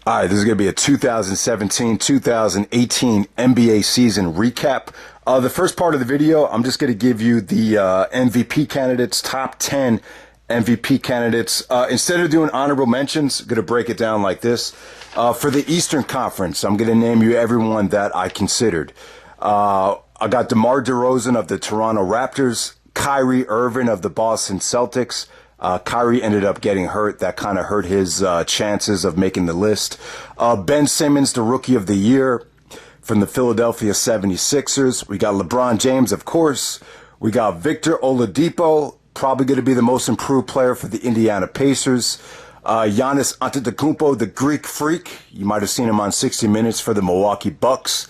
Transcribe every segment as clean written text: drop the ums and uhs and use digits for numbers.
All right, this is going to be a 2017-2018 NBA season recap. The first part of the video, I'm just going to give you the MVP candidates, top 10 MVP candidates. Instead of doing honorable mentions, I'm going to break it down like this. For the Eastern Conference, I'm going to name you everyone that I considered. I got DeMar DeRozan of the Toronto Raptors, Kyrie Irving of the Boston Celtics. Kyrie ended up getting hurt. That kind of hurt his chances of making the list. Ben Simmons, the Rookie of the Year from the Philadelphia 76ers. We got LeBron James, of course. We got Victor Oladipo, probably going to be the most improved player for the Indiana Pacers. Giannis Antetokounmpo, the Greek Freak. You might have seen him on 60 Minutes for the Milwaukee Bucks.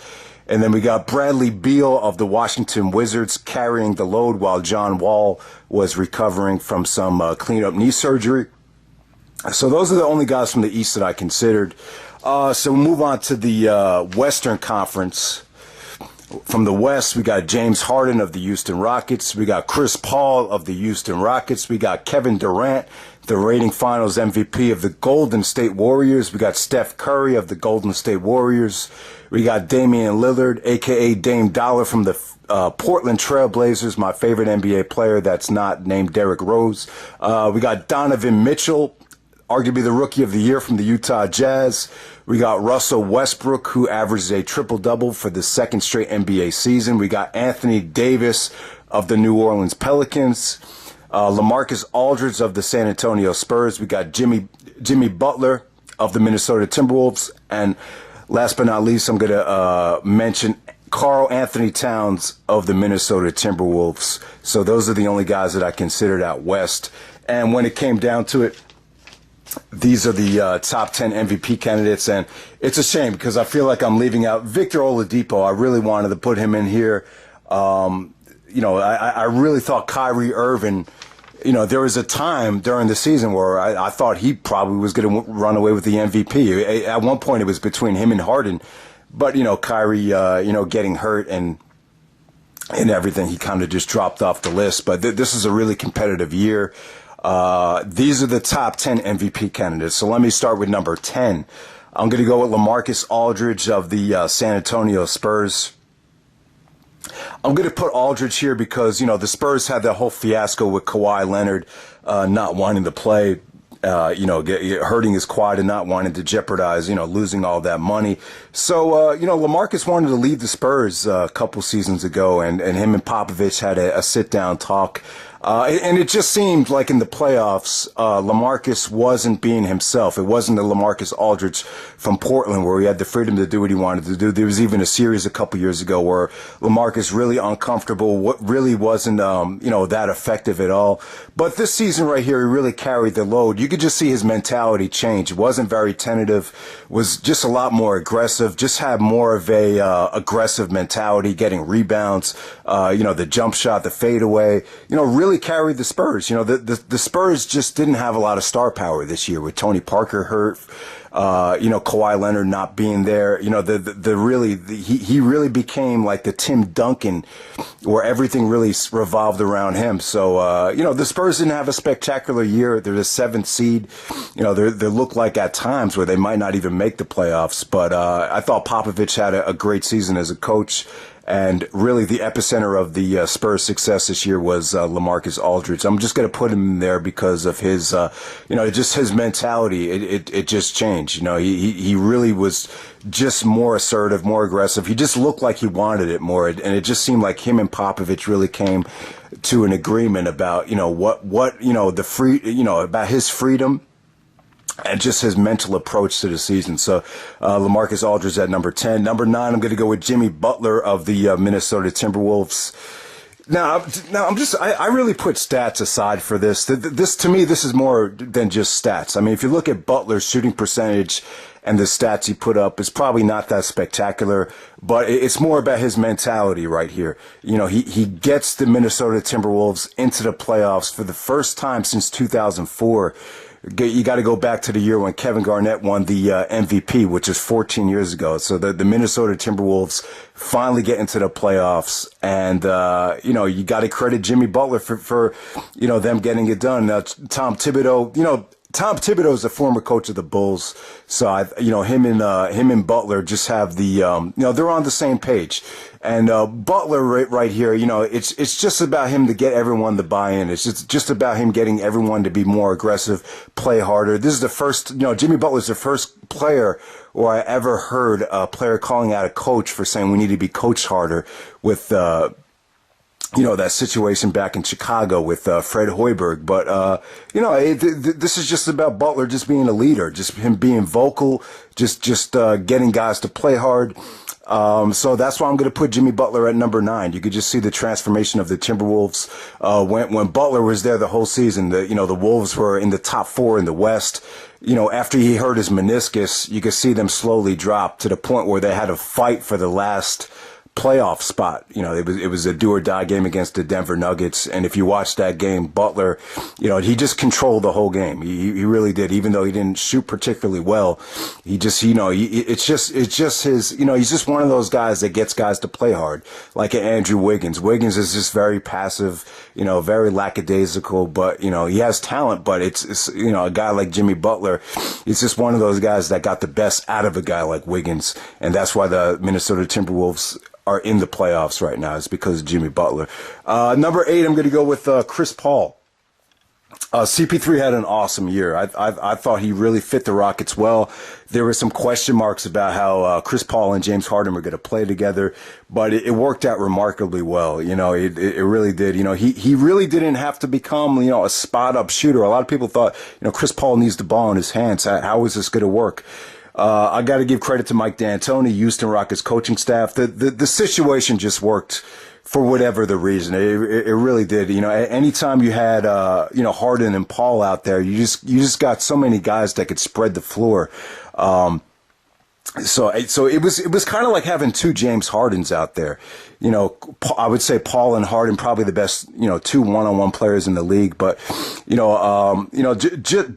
And then we got Bradley Beal of the Washington Wizards carrying the load while John Wall was recovering from some cleanup knee surgery. So those are the only guys from the East that I considered. So we'll move on to the Western Conference. From the West, we got James Harden of the Houston Rockets. We got Chris Paul of the Houston Rockets. We got Kevin Durant, the reigning Finals MVP of the Golden State Warriors. We got Steph Curry of the Golden State Warriors. We got Damian Lillard, a.k.a. Dame Dollar from the Portland Trail Blazers, my favorite NBA player that's not named Derrick Rose. We got Donovan Mitchell, arguably the Rookie of the Year from the Utah Jazz. We got Russell Westbrook, who averages a triple-double for the second straight NBA season. We got Anthony Davis of the New Orleans Pelicans. LaMarcus Aldridge of the San Antonio Spurs. We got Jimmy Butler of the Minnesota Timberwolves. And last but not least, I'm going to mention Karl Anthony Towns of the Minnesota Timberwolves. So those are the only guys that I considered out west. And when it came down to it, these are the top 10 MVP candidates. And it's a shame because I feel like I'm leaving out Victor Oladipo. I really wanted to put him in here. I really thought Kyrie Irving, there was a time during the season where I thought he probably was going to run away with the MVP. At one point, it was between him and Harden. But, Kyrie, getting hurt and everything, he kind of just dropped off the list. But this is a really competitive year. These are the top 10 MVP candidates. So let me start with number 10. I'm going to go with LaMarcus Aldridge of the San Antonio Spurs. I'm going to put Aldridge here because, the Spurs had that whole fiasco with Kawhi Leonard not wanting to play, hurting his quad and not wanting to jeopardize, losing all that money. So, LaMarcus wanted to leave the Spurs a couple seasons ago, and him and Popovich had a sit-down talk. And it just seemed like in the playoffs, LaMarcus wasn't being himself. It wasn't the LaMarcus Aldridge from Portland where he had the freedom to do what he wanted to do. There was even a series a couple years ago where LaMarcus really uncomfortable, what really wasn't, that effective at all. But this season right here, he really carried the load. You could just see his mentality change. It wasn't very tentative, was just a lot more aggressive, just had more of a aggressive mentality, getting rebounds, the jump shot, the fadeaway, really carried the Spurs. The Spurs just didn't have a lot of star power this year with Tony Parker hurt, Kawhi Leonard not being there. He really became like the Tim Duncan where everything really revolved around him. So, the Spurs didn't have a spectacular year. They're the 7th seed. They look like at times where they might not even make the playoffs. But I thought Popovich had a great season as a coach. And really the epicenter of the Spurs' success this year was LaMarcus Aldridge. I'm just going to put him in there because of his, just his mentality. It just changed. He really was just more assertive, more aggressive. He just looked like he wanted it more. And it just seemed like him and Popovich really came to an agreement about, about his freedom and just his mental approach to the season. So LaMarcus Aldridge at number 10. Number 9, I'm going to go with Jimmy Butler of the Minnesota Timberwolves. Now I really put stats aside for this. To me, this is more than just stats. I mean, if you look at Butler's shooting percentage and the stats he put up, it's probably not that spectacular, but it's more about his mentality right here. He gets the Minnesota Timberwolves into the playoffs for the first time since 2004. You got to go back to the year when Kevin Garnett won the MVP, which is 14 years ago. So the Minnesota Timberwolves finally get into the playoffs, and you got to credit Jimmy Butler for them getting it done. Tom Thibodeau, Tom Thibodeau is a former coach of the Bulls, so him and Butler just have they're on the same page. And Butler right here, it's just about him to get everyone to buy in. It's just about him getting everyone to be more aggressive, play harder. This is the first, Jimmy Butler's the first player where I ever heard a player calling out a coach for saying we need to be coached harder with that situation back in Chicago with Fred Hoiberg. But, this is just about Butler just being a leader, just him being vocal, just getting guys to play hard. So that's why I'm going to put Jimmy Butler at number 9. You could just see the transformation of the Timberwolves. When Butler was there the whole season, the Wolves were in the top 4 in the West. After he hurt his meniscus, you could see them slowly drop to the point where they had to fight for the last playoff spot. It was a do or die game against the Denver Nuggets. And if you watch that game, Butler, he just controlled the whole game. He really did. Even though he didn't shoot particularly well, he just, it's just his, he's just one of those guys that gets guys to play hard. Like Andrew Wiggins. Wiggins is just very passive, very lackadaisical, but, he has talent, but it's a guy like Jimmy Butler, it's just one of those guys that got the best out of a guy like Wiggins. And that's why the Minnesota Timberwolves are in the playoffs right now. It's because of Jimmy Butler. Number 8, I'm going to go with Chris Paul. CP3 had an awesome year. I thought he really fit the Rockets well. There were some question marks about how Chris Paul and James Harden were going to play together, but it worked out remarkably well. It really did. He really didn't have to become, a spot-up shooter. A lot of people thought, Chris Paul needs the ball in his hands. How is this going to work? I got to give credit to Mike D'Antoni, Houston Rockets coaching staff. The situation just worked for whatever the reason. It really did. Anytime you had, Harden and Paul out there, you just got so many guys that could spread the floor. So it was kind of like having 2 James Hardens out there. I would say Paul and Harden probably the best, 2 one-on-one players in the league. But,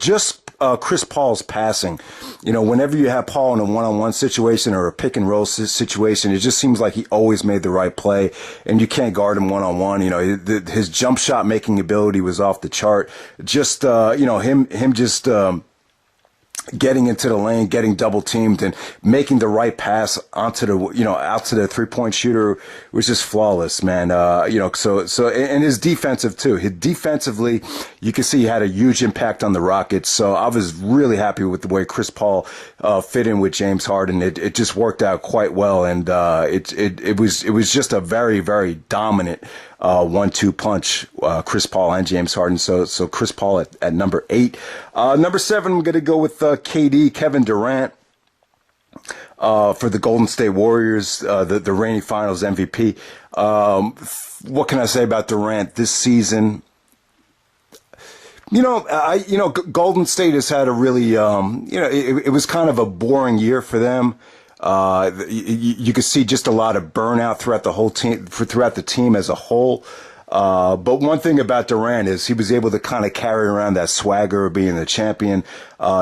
just Chris Paul's passing. Whenever you have Paul in a one-on-one situation or a pick and roll situation, it just seems like he always made the right play, and you can't guard him one-on-one. His jump shot making ability was off the chart. Just, him just, getting into the lane, getting double teamed, and making the right pass onto the, out to the 3-point shooter was just flawless, man. And his defensive too. His defensively, you can see he had a huge impact on the Rockets. So I was really happy with the way Chris Paul fit in with James Harden. It just worked out quite well, and it was just a very, very dominant 1-2 punch, Chris Paul and James Harden. So Chris Paul at number 8. Number 7, I'm going to go with KD, Kevin Durant, for the Golden State Warriors, the reigning Finals MVP. What can I say about Durant this season? Golden State has had a really, it was kind of a boring year for them. You could see just a lot of burnout throughout the whole team, throughout the team as a whole. But one thing about Durant is he was able to kind of carry around that swagger of being the champion.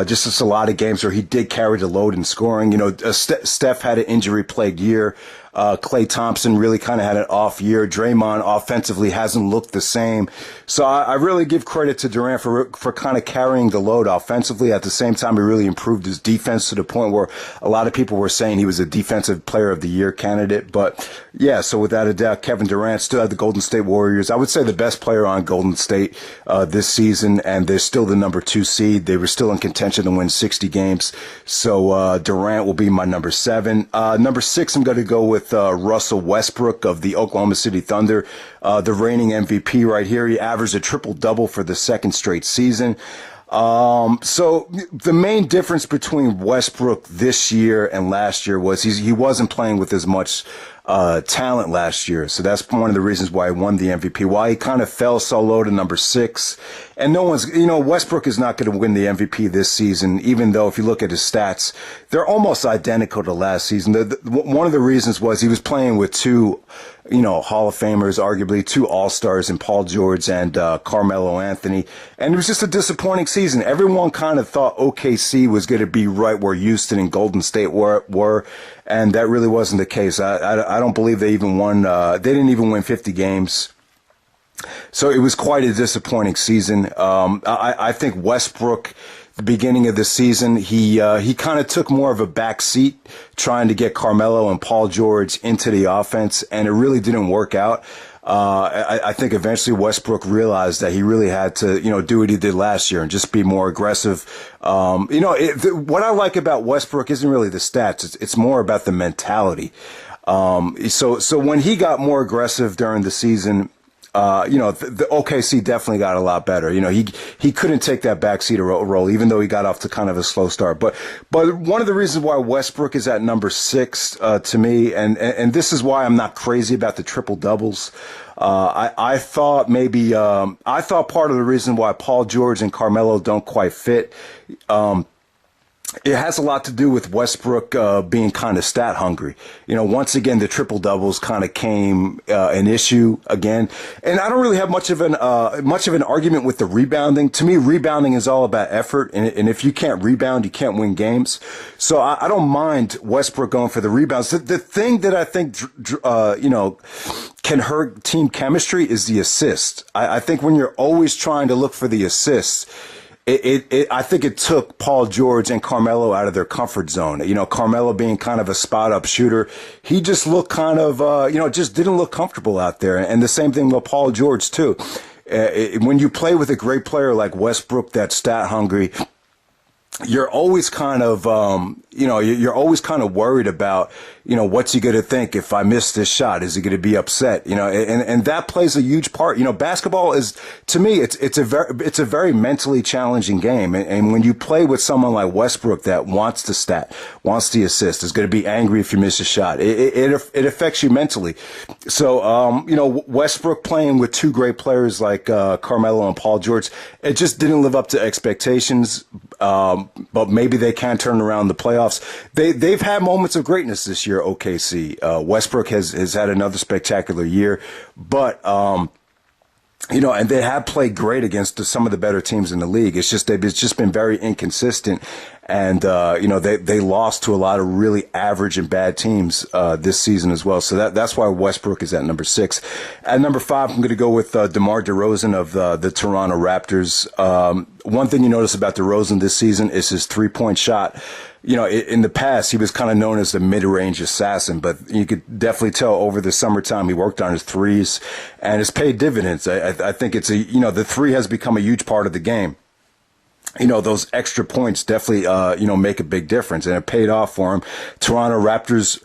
Just a lot of games where he did carry the load in scoring. Steph had an injury-plagued year. Klay Thompson really kind of had an off year. Draymond offensively hasn't looked the same. So I really give credit to Durant for kind of carrying the load offensively. At the same time, he really improved his defense to the point where a lot of people were saying he was a defensive player of the year candidate. But yeah, so without a doubt, Kevin Durant still had the Golden State Warriors. I would say the best player on Golden State this season, and they're still the number 2 seed. They were still in contention to win 60 games. So Durant will be my number 7. Number 6, I'm going to go with Russell Westbrook of the Oklahoma City Thunder, the reigning MVP right here. He averaged a triple-double for the 2nd straight season. So the main difference between Westbrook this year and last year was he wasn't playing with as much talent last year. So that's one of the reasons why he won the MVP, why he kind of fell so low to number 6. And no one's, Westbrook is not going to win the MVP this season, even though if you look at his stats, they're almost identical to last season. One of the reasons was he was playing with 2, Hall of Famers, arguably 2 All-Stars in Paul George and Carmelo Anthony. And it was just a disappointing season. Everyone kind of thought OKC was going to be right where Houston and Golden State were, and that really wasn't the case. I don't believe they even won. They didn't even win 50 games. So it was quite a disappointing season. I think Westbrook the beginning of the season. He kind of took more of a back seat trying to get Carmelo and Paul George into the offense, and it really didn't work out. I think eventually Westbrook realized that he really had to, do what he did last year and just be more aggressive. What I like about Westbrook isn't really the stats. It's more about the mentality. So when he got more aggressive during the season, the OKC definitely got a lot better. He couldn't take that backseat role, even though he got off to kind of a slow start. But one of the reasons why Westbrook is at number 6, to me, and this is why I'm not crazy about the triple doubles. I thought part of the reason why Paul George and Carmelo don't quite fit, it has a lot to do with Westbrook being kind of stat hungry. Once again, the triple doubles kind of came an issue again, and I don't really have much of an argument with the rebounding. To me, rebounding is all about effort, and if you can't rebound, you can't win games. So I don't mind Westbrook going for the rebounds. The thing that I think can hurt team chemistry is the assist. I think when you're always trying to look for the assists, I think it took Paul George and Carmelo out of their comfort zone. Carmelo being kind of a spot up shooter, he just looked kind of, just didn't look comfortable out there. And the same thing with Paul George too. When you play with a great player like Westbrook that's stat hungry, you're always kind of, you're always kind of worried about, what's he going to think if I miss this shot? Is he going to be upset? And that plays a huge part. Basketball is, to me, it's a very mentally challenging game. And when you play with someone like Westbrook that wants the stat, wants the assist, is going to be angry if you miss a shot, it affects you mentally. So, Westbrook playing with two great players like Carmelo and Paul George, it just didn't live up to expectations. But maybe they can turn around the playoffs. They've had moments of greatness this year, OKC. Westbrook has had another spectacular year, but, and they have played great against some of the better teams in the league. It's just been very inconsistent. And, they lost to a lot of really average and bad teams, this season as well. So that's why Westbrook is at number 6. At number 5, I'm going to go with, DeMar DeRozan of, the Toronto Raptors. One thing you notice about DeRozan this season is his 3-point shot. In the past, he was kind of known as the mid-range assassin, but you could definitely tell over the summertime he worked on his threes and it's paid dividends. I think it's the three has become a huge part of the game. Those extra points definitely, make a big difference, and it paid off for him. Toronto Raptors,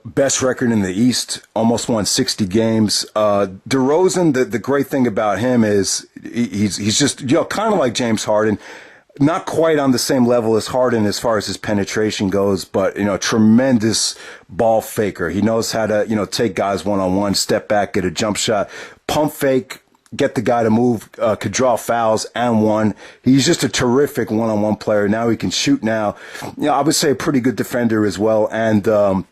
best record in the East, almost won 60 games. DeRozan, the great thing about him is he's just, kind of like James Harden, not quite on the same level as Harden as far as his penetration goes, but, tremendous ball faker. He knows how to, take guys one-on-one, step back, get a jump shot, pump fake, get the guy to move, could draw fouls and one. He's just a terrific one-on-one player. Now he can shoot now. I would say a pretty good defender as well. And, so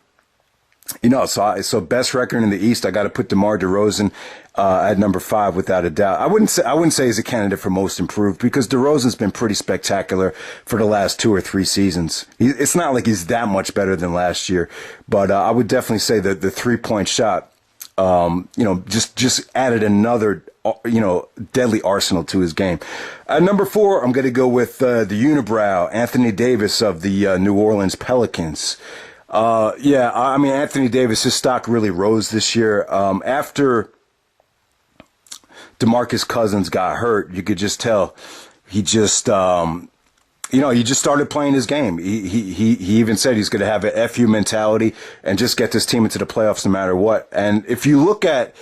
best record in the East, I got to put DeMar DeRozan, at number 5 without a doubt. I wouldn't say he's a candidate for most improved because DeRozan's been pretty spectacular for the last 2 or 3 seasons. It's not like he's that much better than last year, but, I would definitely say that the 3-point shot, just added another, deadly arsenal to his game. At number 4, I'm going to go with the unibrow, Anthony Davis of the New Orleans Pelicans. Anthony Davis, his stock really rose this year. After DeMarcus Cousins got hurt, you could just tell he just, he just started playing his game. He even said he's going to have an FU mentality and just get this team into the playoffs no matter what. And if you look at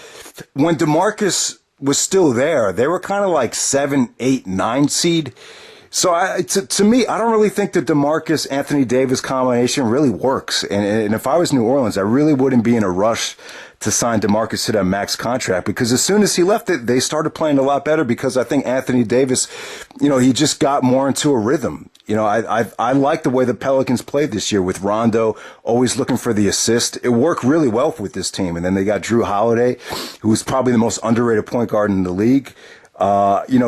when DeMarcus was still there, they were kind of like 7, 8, 9 seed. So to me, I don't really think the DeMarcus Anthony Davis combination really works. And if I was New Orleans, I really wouldn't be in a rush to sign DeMarcus to that max contract, because as soon as he left it, they started playing a lot better because I think Anthony Davis, he just got more into a rhythm. I like the way the Pelicans played this year with Rondo always looking for the assist. It worked really well with this team. And then they got Drew Holiday, who was probably the most underrated point guard in the league.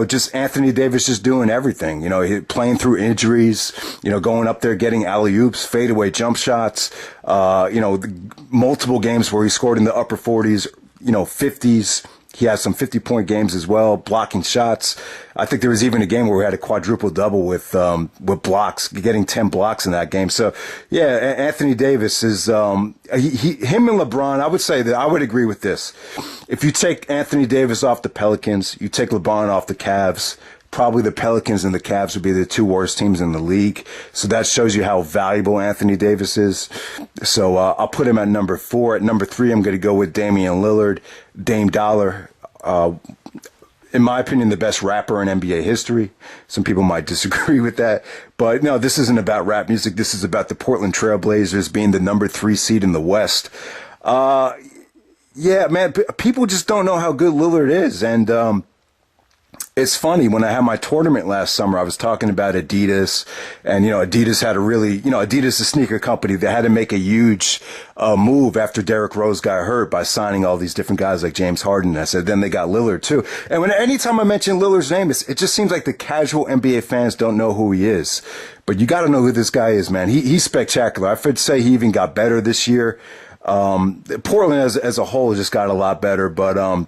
Just Anthony Davis just doing everything, playing through injuries, going up there, getting alley-oops, fadeaway jump shots, multiple games where he scored in the upper 40s, 50s. He has some 50-point games as well, blocking shots. I think there was even a game where we had a quadruple double with blocks, getting 10 blocks in that game. So yeah, Anthony Davis is him and LeBron. I would say that I would agree with this. If you take Anthony Davis off the Pelicans, you take LeBron off the Cavs, probably the Pelicans and the Cavs would be the two worst teams in the league. So that shows you how valuable Anthony Davis is. So I'll put him at number 4. At number 3, I'm going to go with Damian Lillard, Dame Dollar. In my opinion, the best rapper in NBA history. Some people might disagree with that. But no, this isn't about rap music. This is about the Portland Trail Blazers being the number 3 seed in the West. Yeah, man, people just don't know how good Lillard is. And it's funny, when I had my tournament last summer, I was talking about Adidas, and, Adidas had Adidas, a sneaker company, that had to make a huge move after Derrick Rose got hurt by signing all these different guys like James Harden. And I said, then they got Lillard too. And anytime I mention Lillard's name, it just seems like the casual NBA fans don't know who he is. But you got to know who this guy is, man. He's spectacular. I would say he even got better this year. Portland as a whole just got a lot better, but,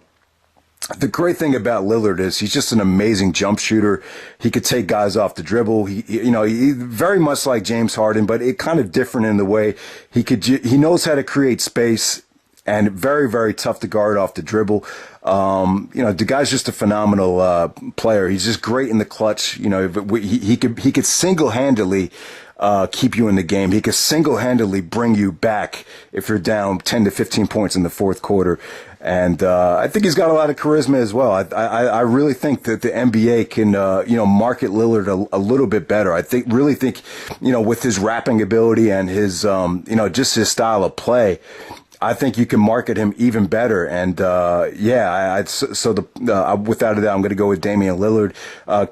the great thing about Lillard is he's just an amazing jump shooter. He could take guys off the dribble. He very much like James Harden, but it kind of different in the way he knows how to create space, and very, very tough to guard off the dribble. The guy's just a phenomenal player. He's just great in the clutch. He could single-handedly keep you in the game. He could single-handedly bring you back if you're down 10 to 15 points in the fourth quarter. And I think he's got a lot of charisma as well. I really think that the NBA can market Lillard a little bit better. I really think with his rapping ability and his just his style of play, I think you can market him even better. And without a doubt, I'm going to go with Damian Lillard,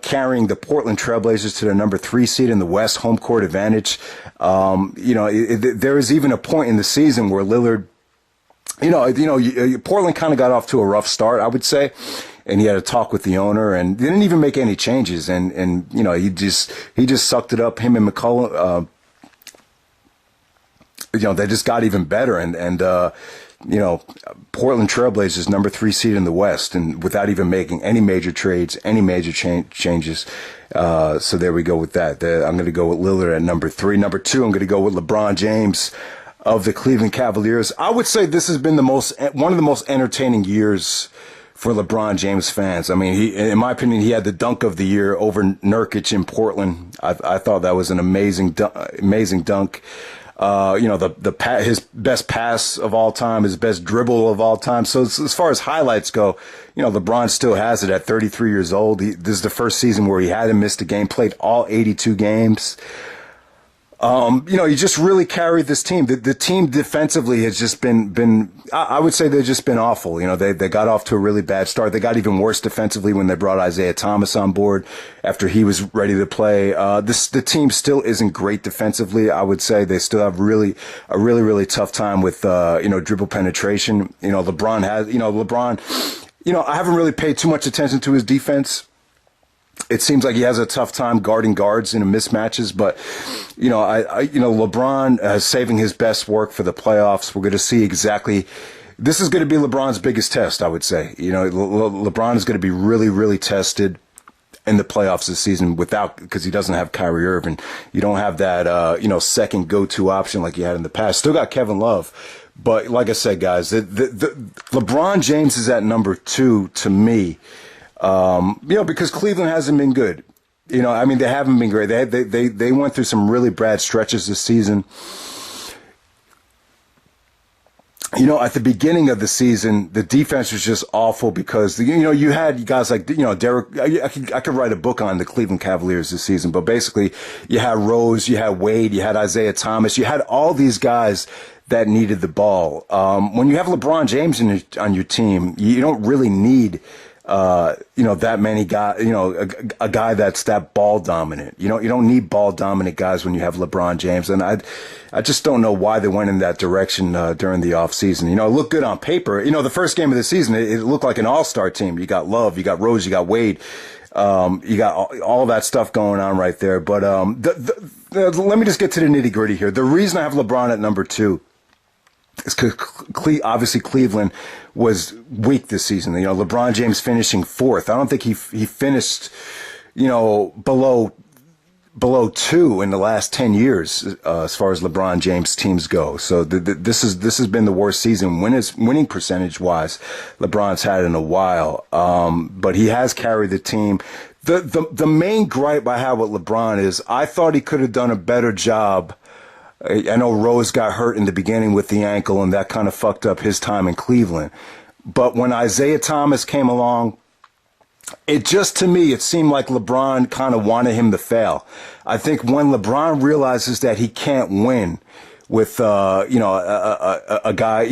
carrying the Portland Trailblazers to the number 3 seed in the West, home court advantage. There was even a point in the season where Lillard, Portland kind of got off to a rough start, I would say, and he had a talk with the owner, and they didn't even make any changes, and he just sucked it up. Him and McCollum, they just got even better, and Portland Trailblazers number 3 seed in the West, and without even making any major trades, any major changes. So there we go with that. I'm going to go with Lillard at number 3. Number 2, I'm going to go with LeBron James of the Cleveland Cavaliers. I would say this has been one of the most entertaining years for LeBron James fans. I mean, in my opinion, he had the dunk of the year over Nurkic in Portland. I thought that was an amazing dunk. His best pass of all time, his best dribble of all time. So as far as highlights go, LeBron still has it at 33 years old. This is the first season where he hadn't missed a game, played all 82 games. He just really carried this team. The team defensively has just been, I would say they've just been awful. They got off to a really bad start. They got even worse defensively when they brought Isaiah Thomas on board after he was ready to play. The team still isn't great defensively. I would say they still have a really tough time with, dribble penetration. LeBron, I haven't really paid too much attention to his defense. It seems like he has a tough time guarding guards in mismatches, but LeBron is saving his best work for the playoffs. We're going to see exactly. This is going to be LeBron's biggest test, I would say. LeBron is going to be really tested in the playoffs this season because he doesn't have Kyrie Irving. You don't have that second go-to option like you had in the past. Still got Kevin Love. But like I said, guys, the LeBron James is at number 2 to me. Because Cleveland hasn't been good. They haven't been great. They went through some really bad stretches this season. At the beginning of the season, the defense was just awful because, you had guys like, Derek. I could write a book on the Cleveland Cavaliers this season, but basically you had Rose, you had Wade, you had Isaiah Thomas, you had all these guys that needed the ball. When you have LeBron James on your team, you don't really need that many guys, a guy that's that ball dominant. You don't need ball dominant guys when you have LeBron James. And I just don't know why they went in that direction, during the off season. It looked good on paper. The first game of the season, it looked like an all-star team. You got Love, you got Rose, you got Wade. You got all that stuff going on right there. But, let me just get to the nitty gritty here. The reason I have LeBron at number 2 obviously Cleveland was weak this season. You know, LeBron James finishing fourth. I don't think he finished, you know, below two in the last 10 years as far as LeBron James teams go. So this has been the worst season winning percentage wise LeBron's had in a while. But he has carried the team. The main gripe I have with LeBron is I thought he could have done a better job. I know Rose got hurt in the beginning with the ankle, and that kind of fucked up his time in Cleveland. But when Isaiah Thomas came along, to me, it seemed like LeBron kind of wanted him to fail. I think when LeBron realizes that he can't win with, a guy,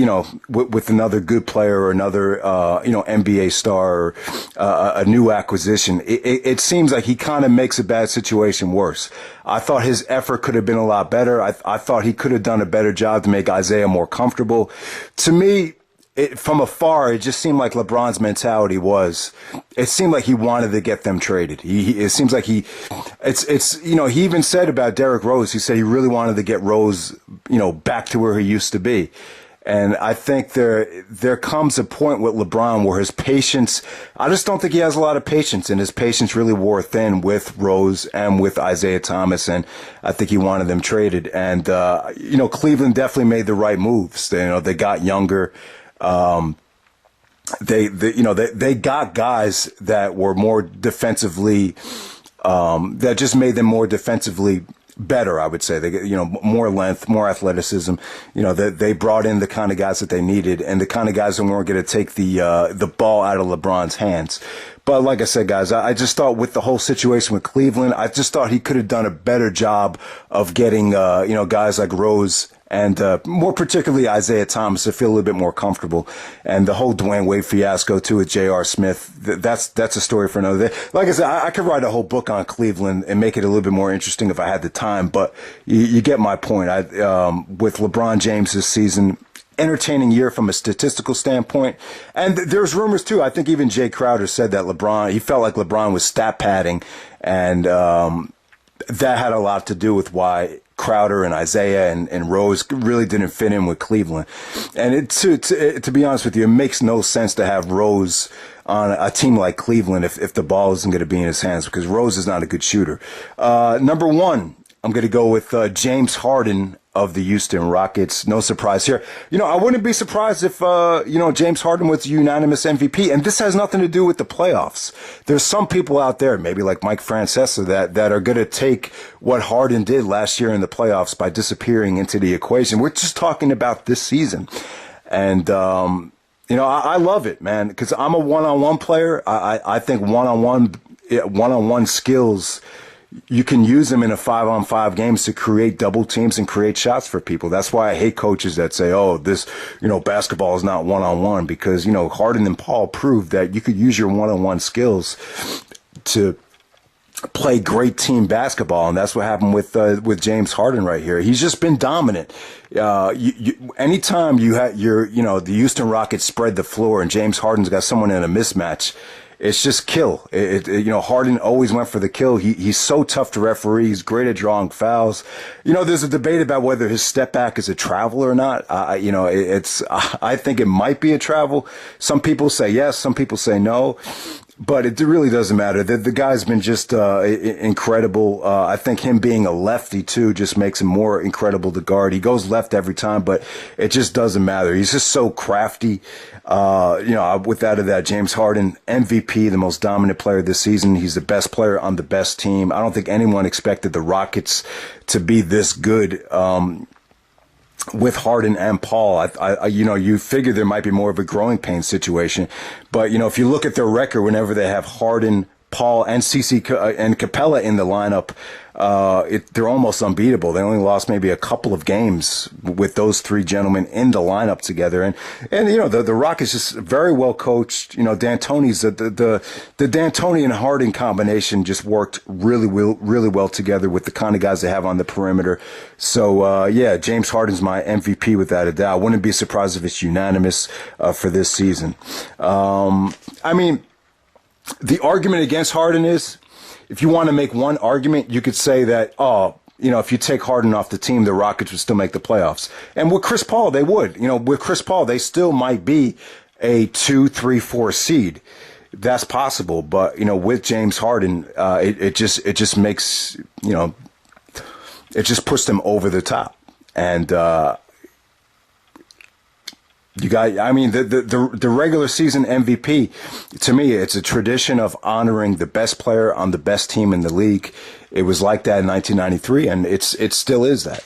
with another good player or another, NBA star or a new acquisition, it seems like he kind of makes a bad situation worse. I thought his effort could have been a lot better. I thought he could have done a better job to make Isaiah more comfortable. To me, from afar, it just seemed like LeBron's mentality it seemed like he wanted to get them traded. It seems like he even said about Derrick Rose, he said he really wanted to get Rose, back to where he used to be. And I think there comes a point with LeBron where his patience, I just don't think he has a lot of patience, and his patience really wore thin with Rose and with Isaiah Thomas, and I think he wanted them traded. And, Cleveland definitely made the right moves. They got younger. They got guys that were more defensively, that just made them more defensively better, I would say. They get, more length, more athleticism. They brought in the kind of guys that they needed and the kind of guys that weren't going to take the ball out of LeBron's hands. But like I said, guys, I just thought with the whole situation with Cleveland, I just thought he could have done a better job of getting, guys like Rose and more particularly Isaiah Thomas to feel a little bit more comfortable. And the whole Dwayne Wade fiasco too with J.R. Smith, that's a story for another day. Like I said, I could write a whole book on Cleveland and make it a little bit more interesting if I had the time, but you get my point. With LeBron James this season, entertaining year from a statistical standpoint. And there's rumors too. I think even Jay Crowder said that he felt like LeBron was stat padding, and that had a lot to do with why Crowder and Isaiah and Rose really didn't fit in with Cleveland. And to be honest with you, it makes no sense to have Rose on a team like Cleveland if the ball isn't going to be in his hands, because Rose is not a good shooter. Number one, I'm going to go with James Harden of the Houston Rockets. No surprise here. I wouldn't be surprised if, James Harden was unanimous MVP. And this has nothing to do with the playoffs. There's some people out there, maybe like Mike Francesa, that are going to take what Harden did last year in the playoffs by disappearing into the equation. We're just talking about this season. And, I love it, man, because I'm a one-on-one player. I think one-on-one skills, you can use them in a 5-on-5 games to create double teams and create shots for people. That's why I hate coaches that say, this, basketball is not one-on-one, because, Harden and Paul proved that you could use your one-on-one skills to play great team basketball. And that's what happened with James Harden right here. He's just been dominant. Anytime the Houston Rockets spread the floor and James Harden's got someone in a mismatch, it's just kill. Harden always went for the kill. He's so tough to referee. He's great at drawing fouls. There's a debate about whether his step back is a travel or not. I think it might be a travel. Some people say yes. Some people say no. But it really doesn't matter. The guy's been just incredible. I think him being a lefty, too, just makes him more incredible to guard. He goes left every time, but it just doesn't matter. He's just so crafty. Without a doubt, James Harden, MVP, the most dominant player this season. He's the best player on the best team. I don't think anyone expected the Rockets to be this good. With Harden and Paul, you figure there might be more of a growing pain situation. But, if you look at their record, whenever they have Harden, Paul, and and Capella in the lineup, they're almost unbeatable. They only lost maybe a couple of games with those three gentlemen in the lineup together. And the Rockets just very well coached. D'Antoni's the D'Antoni and Harden combination just worked really well together with the kind of guys they have on the perimeter. So, James Harden's my MVP without a doubt. Wouldn't be surprised if it's unanimous for this season. The argument against Harden is, if you want to make one argument, you could say that, if you take Harden off the team, the Rockets would still make the playoffs. And with Chris Paul, they would. With Chris Paul, they still might be a 2, 3, 4 seed. That's possible. But, with James Harden, it just makes, it just puts them over the top. And, the regular season MVP, to me, it's a tradition of honoring the best player on the best team in the league. It was like that in 1993, and it still is that.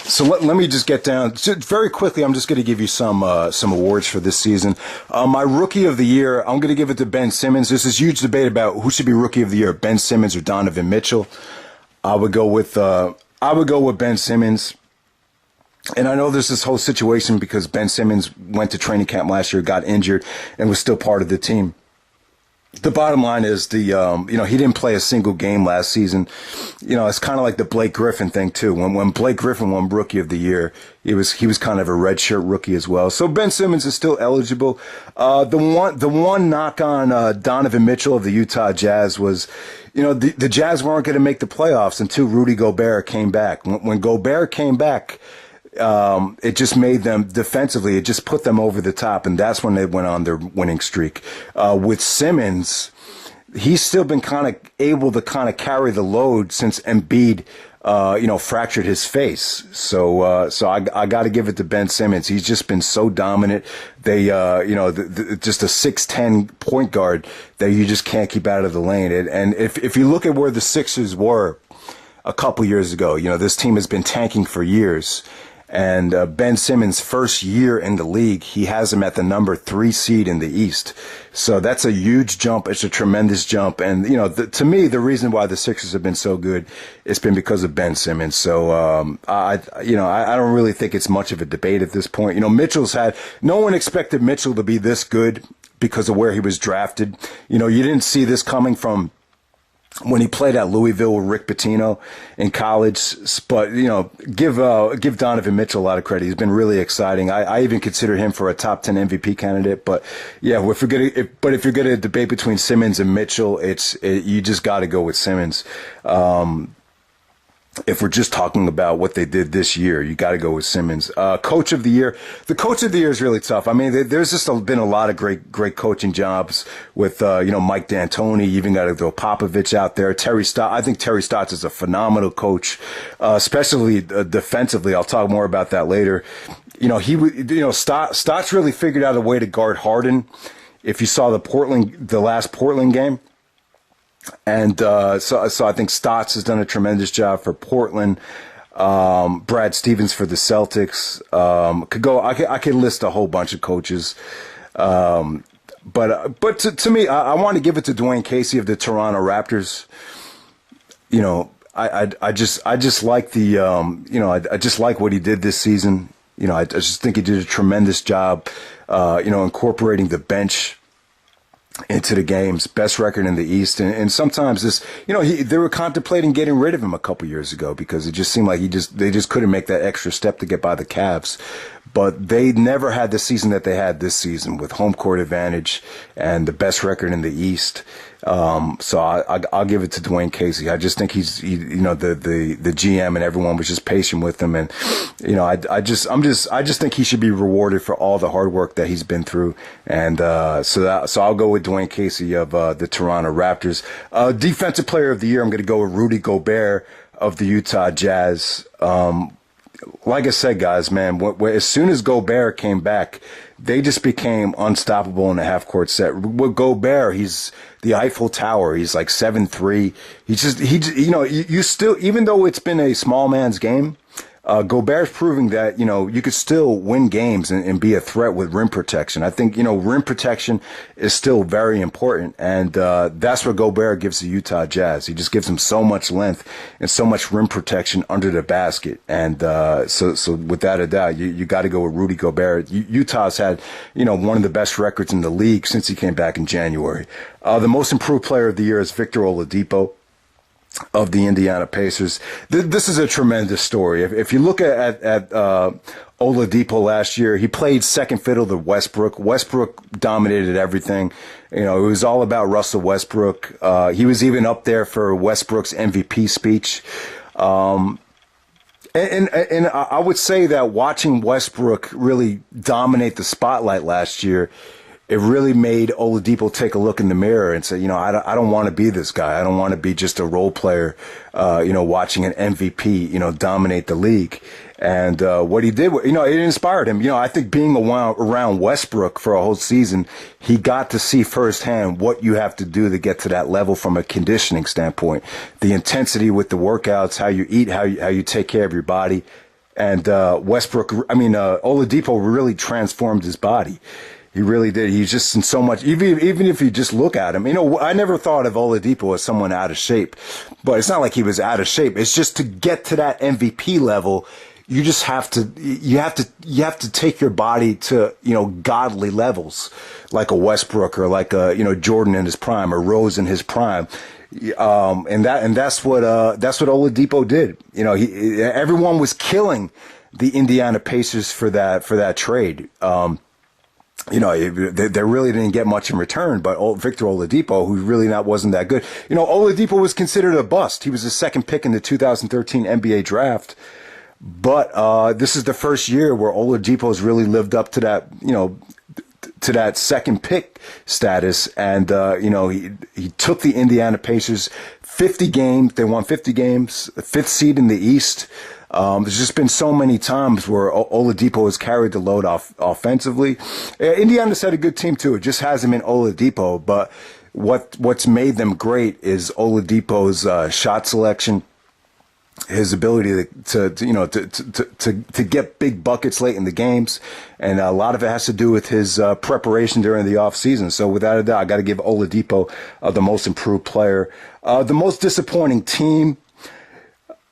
So let me just get down very quickly. I'm just going to give you some awards for this season. My rookie of the year, I'm going to give it to Ben Simmons. There's this huge debate about who should be rookie of the year, Ben Simmons or Donovan Mitchell. I would go with Ben Simmons. And I know there's this whole situation because Ben Simmons went to training camp last year, got injured, and was still part of the team. The bottom line is he didn't play a single game last season. It's kind of like the Blake Griffin thing too. When Blake Griffin won Rookie of the Year, he was kind of a redshirt rookie as well. So Ben Simmons is still eligible. The one knock on Donovan Mitchell of the Utah Jazz was, the Jazz weren't going to make the playoffs until Rudy Gobert came back. When Gobert came back, it just made them defensively. It just put them over the top, and that's when they went on their winning streak. With Simmons, he's still been kind of able to kind of carry the load since Embiid, fractured his face. So I got to give it to Ben Simmons. He's just been so dominant. They, just a 6'10" point guard that you just can't keep out of the lane. And if you look at where the Sixers were a couple years ago, this team has been tanking for years. And Ben Simmons' first year in the league, he has him at the number 3 seed in the East. So that's a huge jump. It's a tremendous jump. And, to me, the reason why the Sixers have been so good, it's been because of Ben Simmons. So, I don't really think it's much of a debate at this point. No one expected Mitchell to be this good because of where he was drafted. You didn't see this coming from when he played at Louisville with Rick Pitino in college. But, give Donovan Mitchell a lot of credit. He's been really exciting. I even consider him for a top 10 MVP candidate. But yeah, if you're going to debate between Simmons and Mitchell, you just got to go with Simmons. If we're just talking about what they did this year, you got to go with Simmons. Coach of the year. The coach of the year is really tough. I mean, there's just been a lot of great coaching jobs with, Mike D'Antoni. You even got to throw Popovich out there. Terry Stotts. I think Terry Stotts is a phenomenal coach, especially defensively. I'll talk more about that later. Stotts really figured out a way to guard Harden. If you saw the last Portland game. And so I think Stotts has done a tremendous job for Portland. Brad Stevens for the Celtics. I could list a whole bunch of coaches. But to me, I want to give it to Dwayne Casey of the Toronto Raptors. I just like I just like what he did this season. I just think he did a tremendous job, incorporating the bench into the games, best record in the East. And sometimes they were contemplating getting rid of him a couple years ago because it just seemed like they just couldn't make that extra step to get by the Cavs. But they never had the season that they had this season with home court advantage and the best record in the East. So I'll give it to Dwayne Casey. I just think the GM and everyone was just patient with him. And, I just think he should be rewarded for all the hard work that he's been through. And, so I'll go with Dwayne Casey of, the Toronto Raptors. Defensive player of the year, I'm going to go with Rudy Gobert of the Utah Jazz. Like I said, guys, man, as soon as Gobert came back, they just became unstoppable in the half-court set. With Gobert, he's the Eiffel Tower. He's like 7'3". You still, even though it's been a small man's game, Gobert's proving that, you could still win games and be a threat with rim protection. I think, rim protection is still very important. And, that's what Gobert gives the Utah Jazz. He just gives them so much length and so much rim protection under the basket. And, so without a doubt, you got to go with Rudy Gobert. Utah's had, one of the best records in the league since he came back in January. The most improved player of the year is Victor Oladipo of the Indiana Pacers. This is a tremendous story. If you look at Oladipo last year, he played second fiddle to Westbrook. Westbrook dominated everything. You know, it was all about Russell Westbrook. He was even up there for Westbrook's MVP speech. And I would say that watching Westbrook really dominate the spotlight last year, it really made Oladipo take a look in the mirror and say, you know, I don't want to be this guy. I don't want to be just a role player, you know, watching an MVP, you know, dominate the league. And what he did, you know, it inspired him. You know, I think being around Westbrook for a whole season, he got to see firsthand what you have to do to get to that level from a conditioning standpoint. The intensity with the workouts, how you eat, how you take care of your body. And Oladipo really transformed his body. He really did. He's just in so much, even if you just look at him, you know, I never thought of Oladipo as someone out of shape, but it's not like he was out of shape. It's just to get to that MVP level, you just have to take your body to, you know, godly levels, like a Westbrook or like a, you know, Jordan in his prime or Rose in his prime. And that's what Oladipo did. You know, everyone was killing the Indiana Pacers for that trade. You know, they really didn't get much in return, but Victor Oladipo, who really wasn't that good. You know, Oladipo was considered a bust. He was the second pick in the 2013 NBA draft. But this is the first year where Oladipo has really lived up to that, you know, to that second pick status. And, you know, he took the Indiana Pacers 50 games. They won 50 games, fifth seed in the East. There's just been so many times where Oladipo has carried the load offensively. Indiana's had a good team too. It just hasn't been Oladipo. But what's made them great is Oladipo's shot selection, his ability to get big buckets late in the games, and a lot of it has to do with his preparation during the offseason. So without a doubt, I got to give Oladipo the most improved player. The most disappointing team,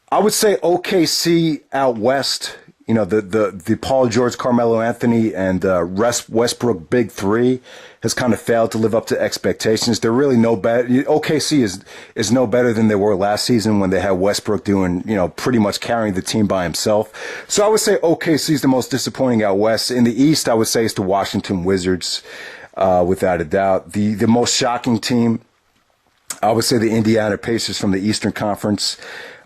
I would say OKC out west. You know, the Paul George, Carmelo Anthony, and Westbrook big three has kind of failed to live up to expectations. They're really no better. OKC is no better than they were last season when they had Westbrook doing, you know, pretty much carrying the team by himself. So I would say OKC is the most disappointing out west. In the East, I would say it's the Washington Wizards, without a doubt. The most shocking team, I would say the Indiana Pacers from the Eastern Conference.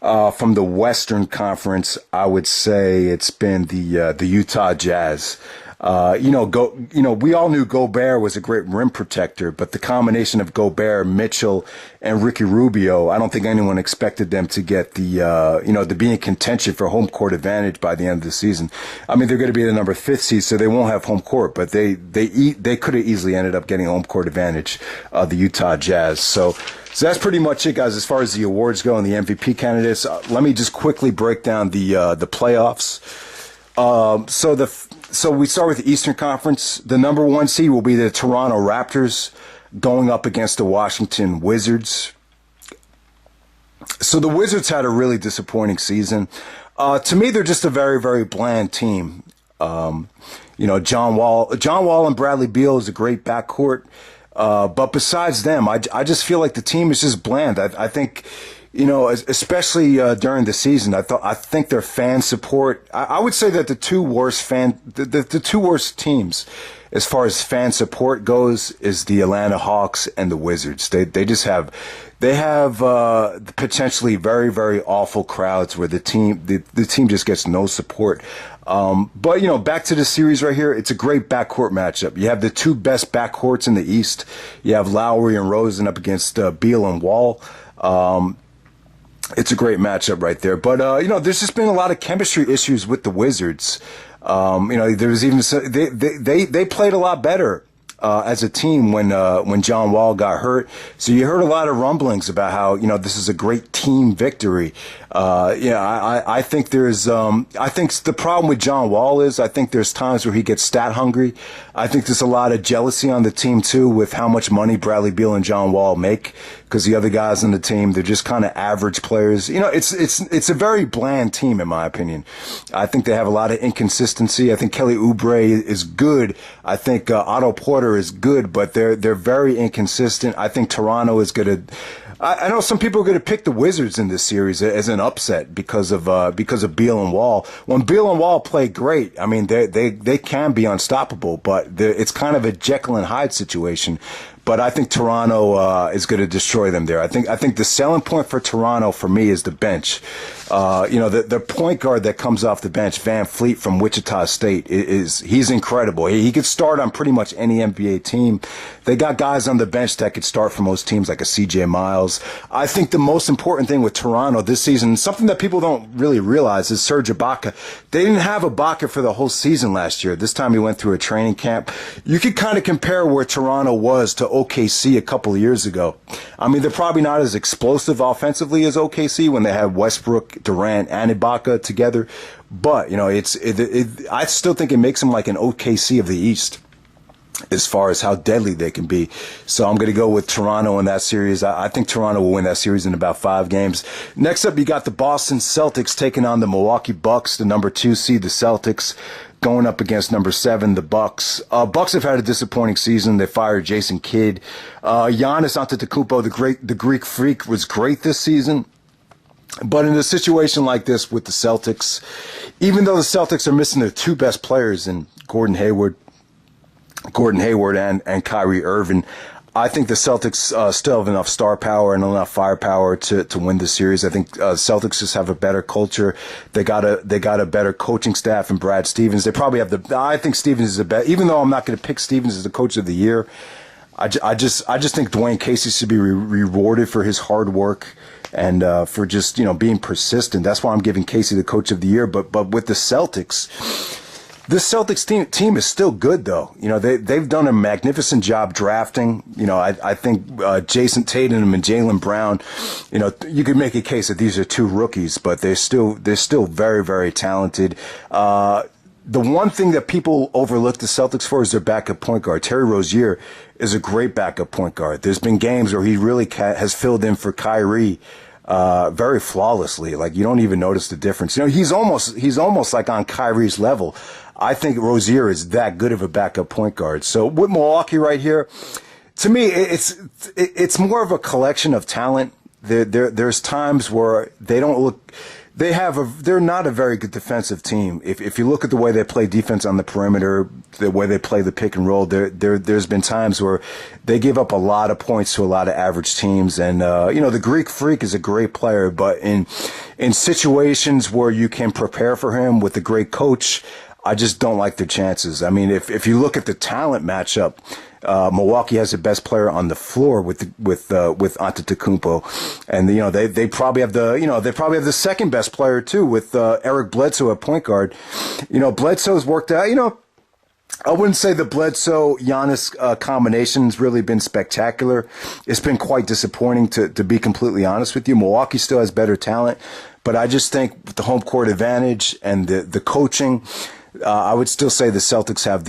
From the Western Conference, I would say it's been the Utah Jazz. We all knew Gobert was a great rim protector, but the combination of Gobert, Mitchell, and Ricky Rubio, I don't think anyone expected them to get to be in contention for home court advantage by the end of the season. I mean, they're going to be the number 5th seed, so they won't have home court, but they could have easily ended up getting home court advantage, the Utah Jazz. So that's pretty much it, guys, as far as the awards go and the MVP candidates. Let me just quickly break down the playoffs. So we start with the Eastern Conference. The number 1 seed will be the Toronto Raptors going up against the Washington Wizards. So the Wizards had a really disappointing season. To me, they're just a very, very bland team. John Wall and Bradley Beal is a great backcourt. But besides them, I just feel like the team is just bland. I think, especially during the season, I think their fan support. I would say that the two worst teams, as far as fan support goes, is the Atlanta Hawks and the Wizards. They have potentially very, very awful crowds where the team just gets no support. But back to the series right here, it's a great backcourt matchup. You have the two best backcourts in the East. You have Lowry and Rosen up against Beal and Wall. It's a great matchup right there. But there's just been a lot of chemistry issues with the Wizards. There was even they played a lot better as a team when John Wall got hurt. So you heard a lot of rumblings about how this is a great team victory. I think the problem with John Wall is I think there's times where he gets stat hungry. I think there's a lot of jealousy on the team too with how much money Bradley Beal and John Wall make, because the other guys on the team, they're just kind of average players. It's a very bland team in my opinion. I think they have a lot of inconsistency. I think Kelly Oubre is good. I think Otto Porter is good, but they're very inconsistent. I think Toronto is going to I know some people are going to pick the Wizards in this series as an upset because of Beal and Wall. When Beal and Wall play great, I mean they can be unstoppable, but it's kind of a Jekyll and Hyde situation. But I think Toronto is going to destroy them there. I think the selling point for Toronto for me is the bench. The point guard that comes off the bench, Van Fleet from Wichita State, he's incredible. He could start on pretty much any NBA team. They got guys on the bench that could start for most teams, like a CJ Miles. I think the most important thing with Toronto this season, something that people don't really realize, is Serge Ibaka. They didn't have Ibaka for the whole season last year. This time he went through a training camp. You could kind of compare where Toronto was to OKC a couple of years ago. I mean, they're probably not as explosive offensively as OKC when they had Westbrook, Durant, and Ibaka together. But, I still think it makes them like an OKC of the East as far as how deadly they can be. So I'm going to go with Toronto in that series. I think Toronto will win that series in about 5 games. Next up, you got the Boston Celtics taking on the Milwaukee Bucks, the number 2 seed, the Celtics, going up against number 7, the Bucks. Bucks have had a disappointing season. They fired Jason Kidd. Giannis Antetokounmpo, the Greek Freak, was great this season. But in a situation like this with the Celtics, even though the Celtics are missing their 2 best players in Gordon Hayward and Kyrie Irving, I think the Celtics still have enough star power and enough firepower to win the series. I think Celtics just have a better culture. They got a better coaching staff in Brad Stevens. They probably have I think Stevens is the best. Even though I'm not going to pick Stevens as the coach of the year, I just think Dwayne Casey should be rewarded for his hard work and for just being persistent. That's why I'm giving Casey the coach of the year. But with the Celtics, this Celtics team is still good, though. They've done a magnificent job drafting. I think Jason Tatum and Jaylen Brown, you could make a case that these are 2 rookies, but they're still very, very talented. The one thing that people overlook the Celtics for is their backup point guard. Terry Rozier is a great backup point guard. There's been games where he really has filled in for Kyrie very flawlessly. Like, you don't even notice the difference. He's almost like on Kyrie's level. I think Rozier is that good of a backup point guard. So with Milwaukee right here, to me, it's more of a collection of talent. There's times where they don't look. They're not a very good defensive team. If you look at the way they play defense on the perimeter, the way they play the pick and roll, there's been times where they give up a lot of points to a lot of average teams. And, the Greek Freak is a great player, but in situations where you can prepare for him with a great coach, I just don't like their chances. I mean, if you look at the talent matchup, Milwaukee has the best player on the floor with Antetokounmpo, and they probably have the second best player too with Eric Bledsoe at point guard. Bledsoe's worked out. I wouldn't say the Bledsoe-Giannis combination's really been spectacular. It's been quite disappointing, to be completely honest with you. Milwaukee still has better talent, but I just think with the home court advantage and the coaching, I would still say the Celtics have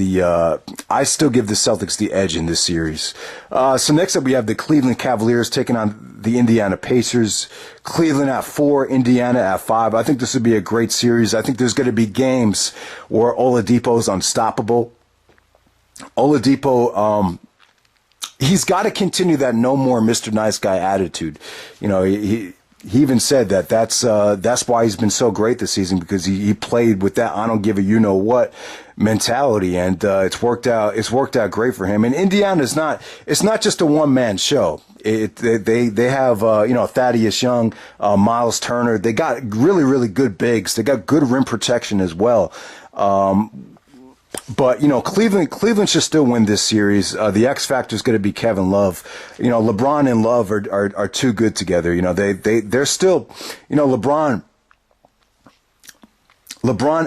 I still give the Celtics the edge in this series. So next up we have the Cleveland Cavaliers taking on the Indiana Pacers. Cleveland at 4, Indiana at 5. I think this would be a great series. I think there's going to be games where Oladipo's unstoppable. Oladipo, he's got to continue that no more Mr. Nice Guy attitude. He even said that's why he's been so great this season, because he played with that I don't give a you-know-what mentality, and it's worked out great for him. And Indiana's it's not just a one-man show. They have Thaddeus Young, Miles Turner. They got really, really good bigs. They got good rim protection as well. But Cleveland should still win this series. The X factor is going to be Kevin Love. LeBron and Love are too good together. They're still, LeBron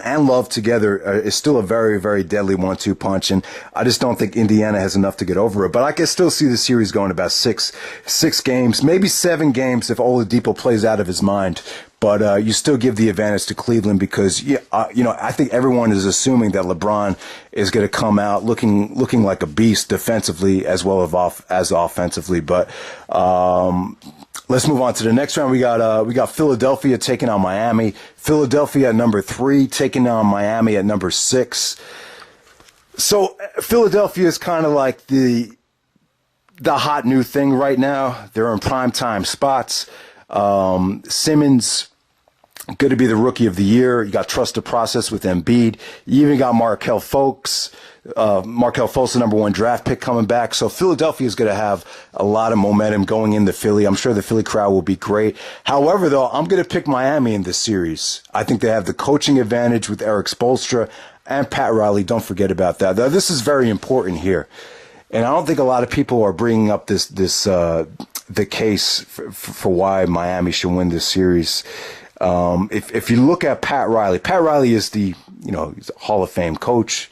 and Love together is still a very, very deadly 1-2 punch, and I just don't think Indiana has enough to get over it. But I can still see the series going about six games, maybe 7 games if Oladipo plays out of his mind. But you still give the advantage to Cleveland because, I think everyone is assuming that LeBron is going to come out looking like a beast defensively as well as offensively. But let's move on to the next round. We got Philadelphia taking on Miami. Philadelphia at number 3 taking on Miami at number 6. So Philadelphia is kind of like the the hot new thing right now. They're in prime time spots. Simmons going to be the rookie of the year. You got trust the process with Embiid. You even got Markelle Fultz, the number 1 draft pick, coming back. So Philadelphia is going to have a lot of momentum going into Philly. I'm sure the Philly crowd will be great. However, though, I'm going to pick Miami in this series. I think they have the coaching advantage with Eric Spoelstra and Pat Riley. Don't forget about that. This is very important here. And I don't think a lot of people are bringing up the case for why Miami should win this series. If you look at Pat Riley is he's a Hall of Fame coach.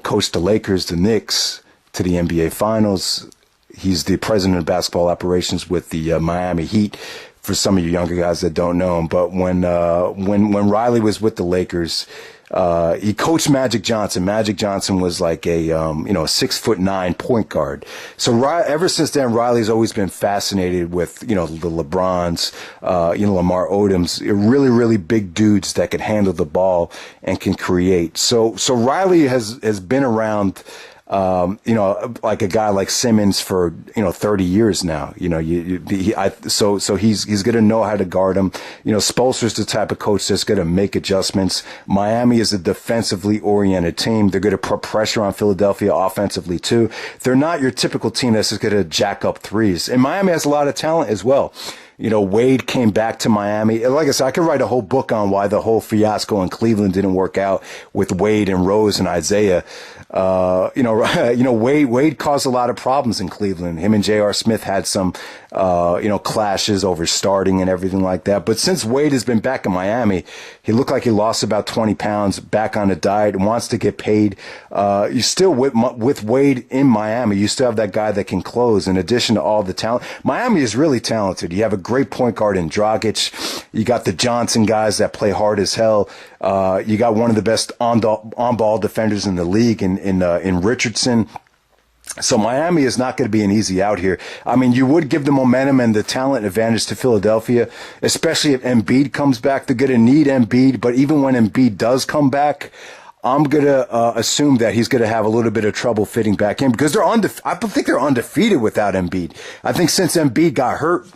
Coached the Lakers, the Knicks to the NBA Finals. He's the president of basketball operations with the Miami Heat. For some of you younger guys that don't know him, but when Riley was with the Lakers, he coached Magic Johnson. Magic Johnson was like a 6'9" point guard. So ever since then, Riley's always been fascinated with, the LeBrons, Lamar Odoms, really, really big dudes that can handle the ball and can create. So Riley has been around, like a guy like Simmons for, 30 years now. So he's going to know how to guard him. Spoelstra's the type of coach that's going to make adjustments. Miami is a defensively oriented team. They're going to put pressure on Philadelphia offensively too. They're not your typical team that's just going to jack up threes. And Miami has a lot of talent as well. Wade came back to Miami. Like I said, I could write a whole book on why the whole fiasco in Cleveland didn't work out with Wade and Rose and Isaiah. Wade caused a lot of problems in Cleveland. Him and J.R. Smith had some, clashes over starting and everything like that. But since Wade has been back in Miami, he looked like he lost about 20 pounds, back on a diet, wants to get paid. You still, with Wade in Miami, you still have that guy that can close in addition to all the talent. Miami is really talented. You have a great point guard in Dragic. You got the Johnson guys that play hard as hell. You got one of the best on-ball defenders in the league in Richardson. So Miami is not going to be an easy out here. I mean, you would give the momentum and the talent advantage to Philadelphia, especially if Embiid comes back. They're going to need Embiid, but even when Embiid does come back, I'm going to assume that he's going to have a little bit of trouble fitting back in because I think they're undefeated without Embiid. I think since Embiid got hurt,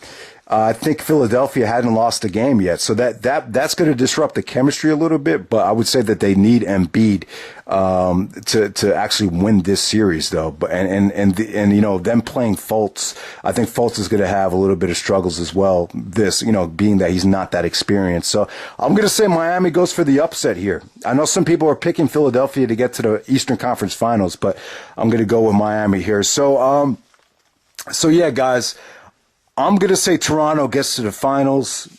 I think Philadelphia hadn't lost a game yet, so that's going to disrupt the chemistry a little bit. But I would say that they need Embiid to actually win this series, though. But and them playing Fultz, I think Fultz is going to have a little bit of struggles as well. Being that he's not that experienced, so I'm going to say Miami goes for the upset here. I know some people are picking Philadelphia to get to the Eastern Conference Finals, but I'm going to go with Miami here. So yeah, guys. I'm going to say Toronto gets to the finals.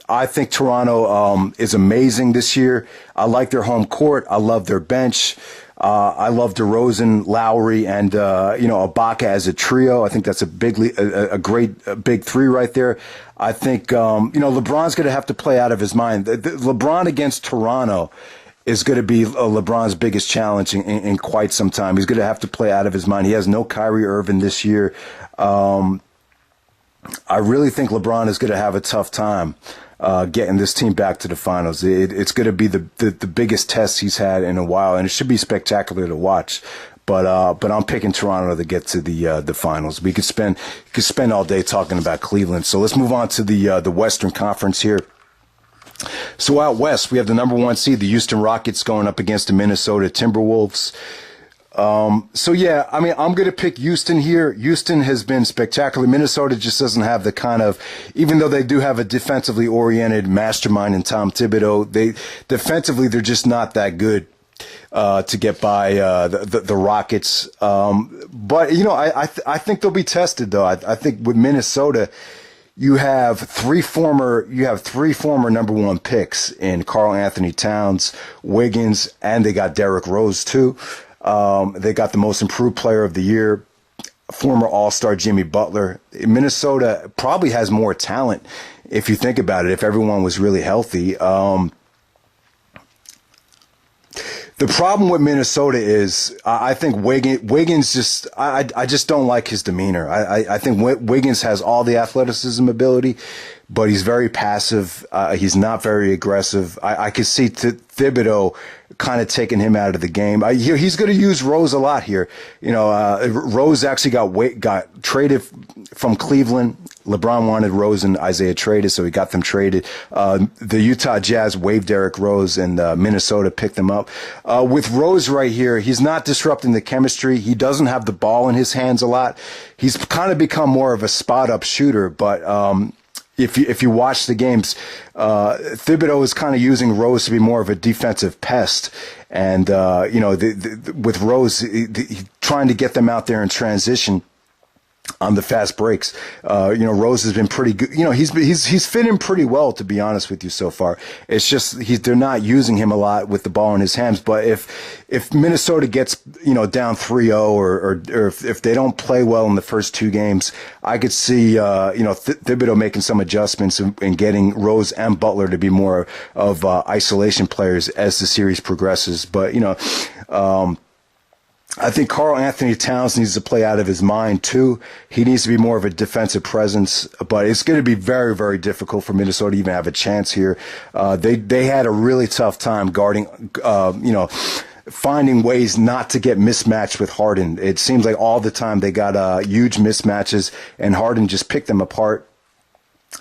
I think Toronto is amazing this year. I like their home court. I love their bench. I love DeRozan, Lowry, and Ibaka as a trio. I think that's a great big three right there. I think LeBron's going to have to play out of his mind. LeBron against Toronto is going to be LeBron's biggest challenge in quite some time. He's going to have to play out of his mind. He has no Kyrie Irving this year. I really think LeBron is going to have a tough time getting this team back to the finals. It's going to be the biggest test he's had in a while, and it should be spectacular to watch. But I'm picking Toronto to get to the finals. We could spend all day talking about Cleveland. So let's move on to the Western Conference here. So out west, we have the number 1 seed, the Houston Rockets, going up against the Minnesota Timberwolves. So yeah, I mean, I'm going to pick Houston here. Houston has been spectacular. Minnesota just doesn't have the kind of, even though they do have a defensively oriented mastermind in Tom Thibodeau, defensively, they're just not that good, to get by, the Rockets. But I think they'll be tested though. I think with Minnesota, you have three former number 1 picks in Karl Anthony Towns, Wiggins, and they got Derrick Rose too. They got the most improved player of the year, former All-Star Jimmy Butler. Minnesota probably has more talent if you think about it, if everyone was really healthy. The problem with Minnesota is I think Wiggins just, I just don't like his demeanor. I think Wiggins has all the athleticism ability, but he's very passive. He's not very aggressive. I could see Thibodeau kind of taking him out of the game. He's going to use Rose a lot here. Rose actually got traded from Cleveland. LeBron wanted Rose and Isaiah traded, so he got them traded. The Utah Jazz waived Derrick Rose, and Minnesota picked them up. With Rose right here, he's not disrupting the chemistry. He doesn't have the ball in his hands a lot. He's kind of become more of a spot-up shooter, but if you watch the games, Thibodeau is kind of using Rose to be more of a defensive pest. And, with Rose, trying to get them out there in transition on the fast breaks. Rose has been pretty good. He's fit in pretty well, to be honest with you, so far. It's just they're not using him a lot with the ball in his hands. But if Minnesota gets down 3-0 or if they don't play well in the first two games, I could see Thibodeau making some adjustments and getting Rose and Butler to be more of isolation players as the series progresses. But I think Karl Anthony Towns needs to play out of his mind, too. He needs to be more of a defensive presence, but it's going to be very, very difficult for Minnesota to even have a chance here. They had a really tough time guarding, finding ways not to get mismatched with Harden. It seems like all the time they got huge mismatches, and Harden just picked them apart.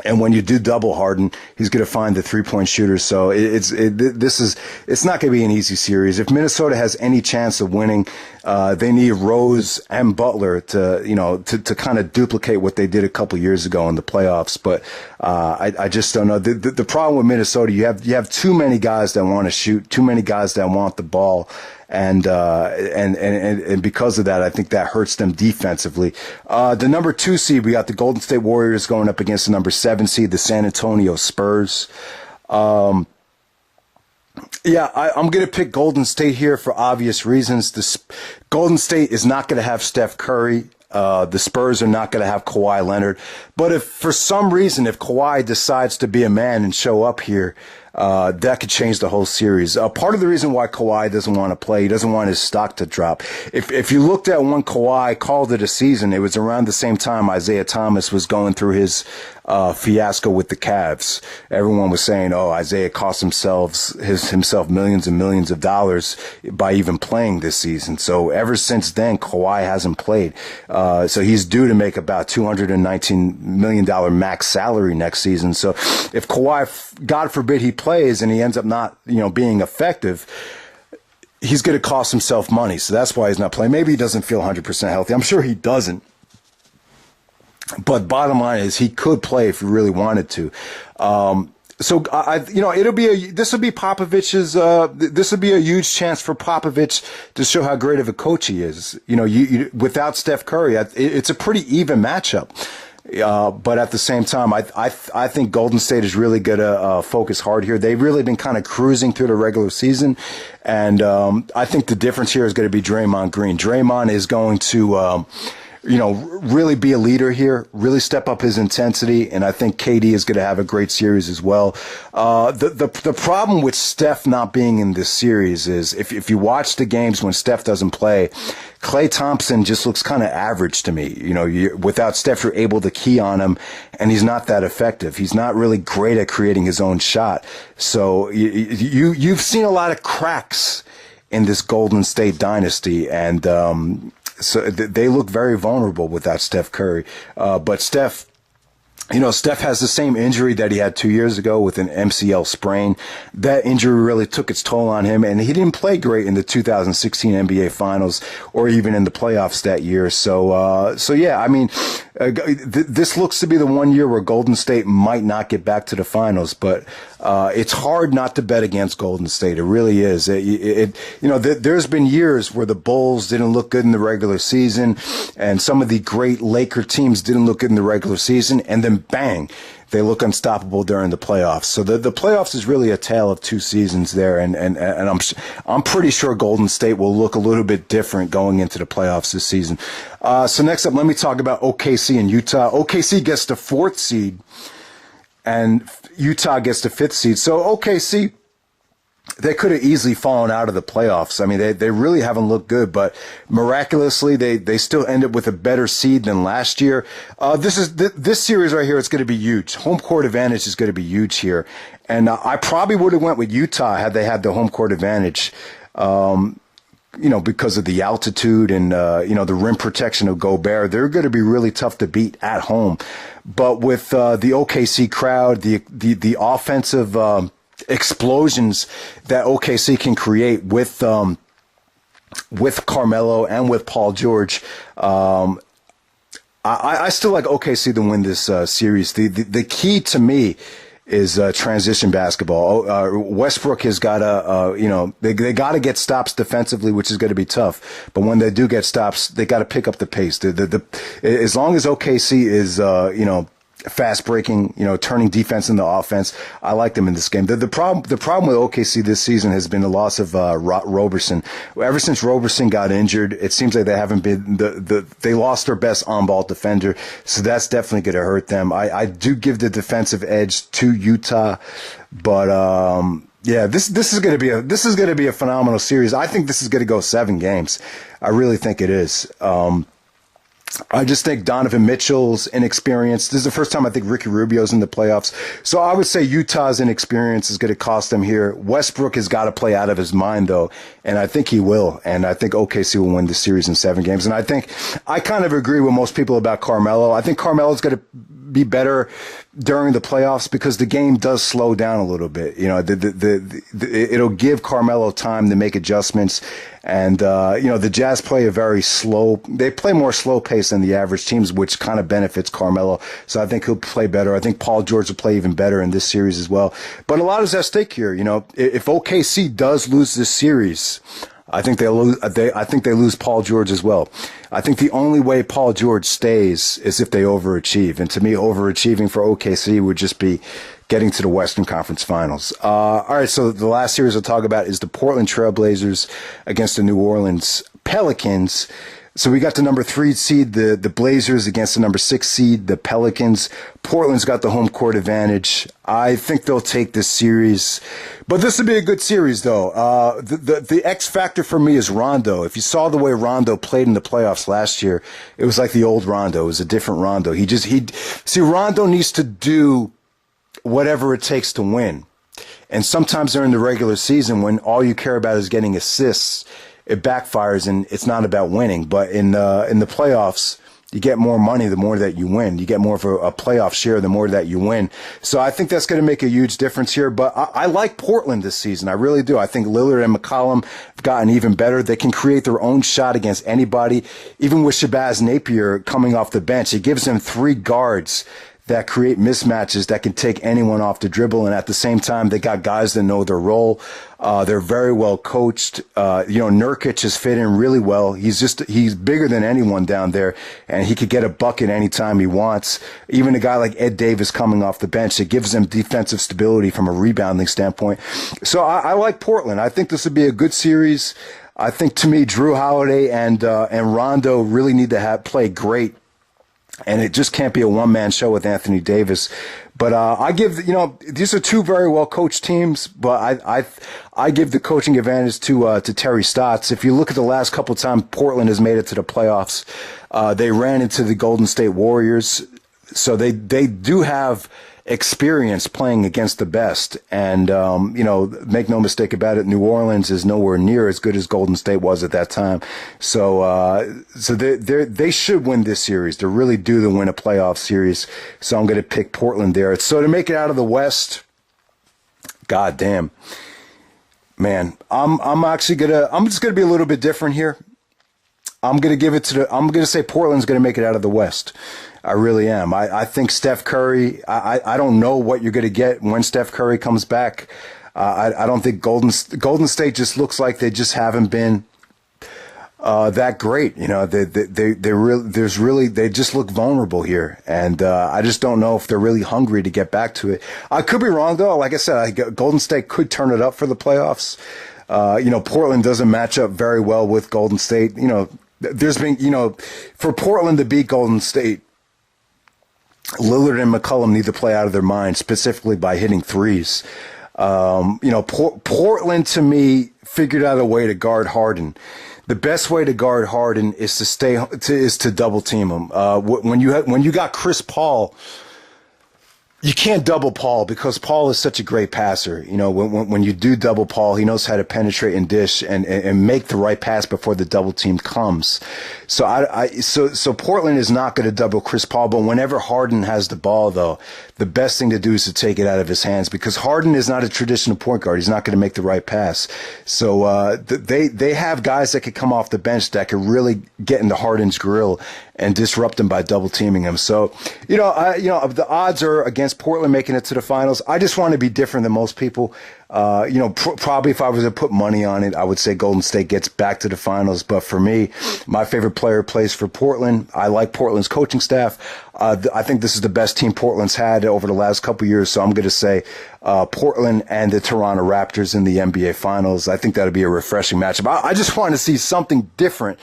And when you do double Harden, he's going to find the three-point shooters. So it's not going to be an easy series. If Minnesota has any chance of winning, they need Rose and Butler to kind of duplicate what they did a couple years ago in the playoffs. But I just don't know. The problem with Minnesota, you have too many guys that want to shoot, too many guys that want the ball. And because of that, I think that hurts them defensively. The number 2 seed, we got the Golden State Warriors going up against the number 7 seed, the San Antonio Spurs. I'm going to pick Golden State here for obvious reasons. Golden State is not going to have Steph Curry. The Spurs are not going to have Kawhi Leonard. But if for some reason, if Kawhi decides to be a man and show up here, that could change the whole series. Part of the reason why Kawhi doesn't want to play, he doesn't want his stock to drop. If you looked at when Kawhi called it a season, it was around the same time Isaiah Thomas was going through his fiasco with the Cavs. Everyone was saying, Isaiah cost himself millions and millions of dollars by even playing this season. So ever since then, Kawhi hasn't played. So he's due to make about $219 million max salary next season. So if Kawhi, God forbid, he plays and he ends up not, being effective, he's going to cost himself money. So that's why he's not playing. Maybe he doesn't feel 100% healthy. I'm sure he doesn't. But bottom line is he could play if he really wanted to. This will be Popovich's, this would be a huge chance for Popovich to show how great of a coach he is. Without Steph Curry, it's a pretty even matchup. But at the same time, I think Golden State is really going to focus hard here. They've really been kind of cruising through the regular season. And I think the difference here is going to be Draymond Green. Draymond is going to really be a leader here, really step up his intensity, and I think KD is going to have a great series as well. The problem with Steph not being in this series is if you watch the games when Steph doesn't play, Klay Thompson just looks kind of average to me. Without Steph, you're able to key on him, and he's not that effective. He's not really great at creating his own shot. So you've seen a lot of cracks in this Golden State dynasty, and so they look very vulnerable without Steph Curry. But Steph has the same injury that he had 2 years ago with an MCL sprain. That injury really took its toll on him, and he didn't play great in the 2016 NBA Finals or even in the playoffs that year. This looks to be the one year where Golden State might not get back to the finals, but it's hard not to bet against Golden State. It really is. There's been years where the Bulls didn't look good in the regular season, and some of the great Laker teams didn't look good in the regular season, and then bang, they look unstoppable during the playoffs. So the playoffs is really a tale of two seasons there, and I'm pretty sure Golden State will look a little bit different going into the playoffs this season. So next up, let me talk about OKC and Utah. OKC gets the 4th seed, and Utah gets the 5th seed. So OKC, they could have easily fallen out of the playoffs. I mean, they really haven't looked good, but miraculously they still end up with a better seed than last year. This series right here. It's going to be huge. Home court advantage is going to be huge here, and I probably would have went with Utah had they had the home court advantage. Because of the altitude and, the rim protection of Gobert, they're going to be really tough to beat at home. But with the OKC crowd, the offensive explosions that OKC can create with Carmelo and with Paul George, I still like OKC to win this series. The key to me is transition basketball. Westbrook has got to, they got to get stops defensively, which is going to be tough. But when they do get stops, they got to pick up the pace. As long as OKC is, fast breaking, turning defense into offense, I like them in this game. The problem with OKC this season has been the loss of Roberson. Ever since Roberson got injured, it seems like they haven't been they lost their best on-ball defender, so that's definitely going to hurt them. I do give the defensive edge to Utah, but yeah, this is going to be a phenomenal series. I think this is going to go 7 games. I really think it is. I just think Donovan Mitchell's inexperience. This is the first time I think Ricky Rubio's in the playoffs. So I would say Utah's inexperience is going to cost them here. Westbrook has got to play out of his mind, though, and I think he will. And I think OKC will win the series in 7 games. And I think I kind of agree with most people about Carmelo. I think Carmelo's going to be better during the playoffs because the game does slow down a little bit. It'll give Carmelo time to make adjustments. And, the Jazz play they play more slow pace than the average teams, which kind of benefits Carmelo. So I think he'll play better. I think Paul George will play even better in this series as well. But a lot is at stake here. If OKC does lose this series, I think they lose Paul George as well. I think the only way Paul George stays is if they overachieve. And to me, overachieving for OKC would just be getting to the Western Conference Finals. All right, so the last series I'll talk about is the Portland Trail Blazers against the New Orleans Pelicans. So we got the number 3 seed, the Blazers, against the number 6 seed, the Pelicans. Portland's got the home court advantage. I think they'll take this series. But this would be a good series, though. The X factor for me is Rondo. If you saw the way Rondo played in the playoffs last year, it was like the old Rondo. It was a different Rondo. Rondo needs to do whatever it takes to win. And sometimes during the regular season, when all you care about is getting assists, it backfires and it's not about winning. But in the playoffs, you get more money the more that you win. You get more of a playoff share the more that you win. So I think that's going to make a huge difference here. But I like Portland this season. I really do. I think Lillard and McCollum have gotten even better. They can create their own shot against anybody. Even with Shabazz Napier coming off the bench, it gives them 3 guards that create mismatches that can take anyone off the dribble. And at the same time, they got guys that know their role. They're very well coached. Nurkic has fit in really well. He's bigger than anyone down there, and he could get a bucket anytime he wants. Even a guy like Ed Davis coming off the bench, it gives them defensive stability from a rebounding standpoint. So I like Portland. I think this would be a good series. I think, to me, Drew Holiday and Rondo really need to play great. And it just can't be a one-man show with Anthony Davis. But I give, these are 2 very well-coached teams, but I give the coaching advantage to Terry Stotts. If you look at the last couple of times Portland has made it to the playoffs, they ran into the Golden State Warriors. So they do have experience playing against the best. And, make no mistake about it, New Orleans is nowhere near as good as Golden State was at that time. So they should win this series. They're really due to win a playoff series. So I'm going to pick Portland there. So to make it out of the West, God damn, man, I'm just going to be a little bit different here. I'm going to say Portland's going to make it out of the West. I really am. I think Steph Curry, I don't know what you're going to get when Steph Curry comes back. I don't think Golden State just looks like they just haven't been that great. They just look vulnerable here. And I just don't know if they're really hungry to get back to it. I could be wrong, though. Like I said, Golden State could turn it up for the playoffs. Portland doesn't match up very well with Golden State. There's been, for Portland to beat Golden State, Lillard and McCollum need to play out of their minds, specifically by hitting threes. Portland to me figured out a way to guard Harden. The best way to guard Harden is to double team him. When you got Chris Paul, you can't double Paul because Paul is such a great passer. When you do double Paul, he knows how to penetrate and dish and make the right pass before the double team comes. So Portland is not going to double Chris Paul, but whenever Harden has the ball, though, the best thing to do is to take it out of his hands because Harden is not a traditional point guard. He's not going to make the right pass. So they have guys that could come off the bench that could really get into Harden's grill and disrupt him by double teaming him. So, the odds are against Portland making it to the finals. I just want to be different than most people. Probably if I was to put money on it, I would say Golden State gets back to the finals. But for me, my favorite player plays for Portland. I like Portland's coaching staff. I think this is the best team Portland's had over the last couple of years. So I'm going to say Portland and the Toronto Raptors in the NBA finals. I think that'll be a refreshing matchup. I just want to see something different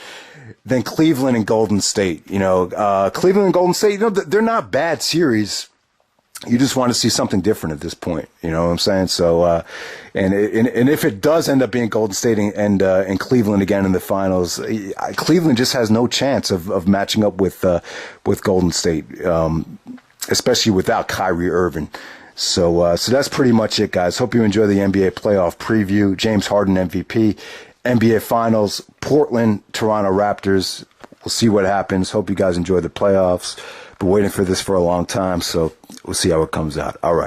than Cleveland and Golden State. Cleveland and Golden State, they're not bad series. You just want to see something different at this point. You know what I'm saying? So, and if it does end up being Golden State and Cleveland again in the finals, Cleveland just has no chance of matching up with Golden State, especially without Kyrie Irving. So that's pretty much it, guys. Hope you enjoy the NBA playoff preview. James Harden MVP, NBA Finals, Portland, Toronto Raptors. We'll see what happens. Hope you guys enjoy the playoffs. Been waiting for this for a long time, so we'll see how it comes out. All right.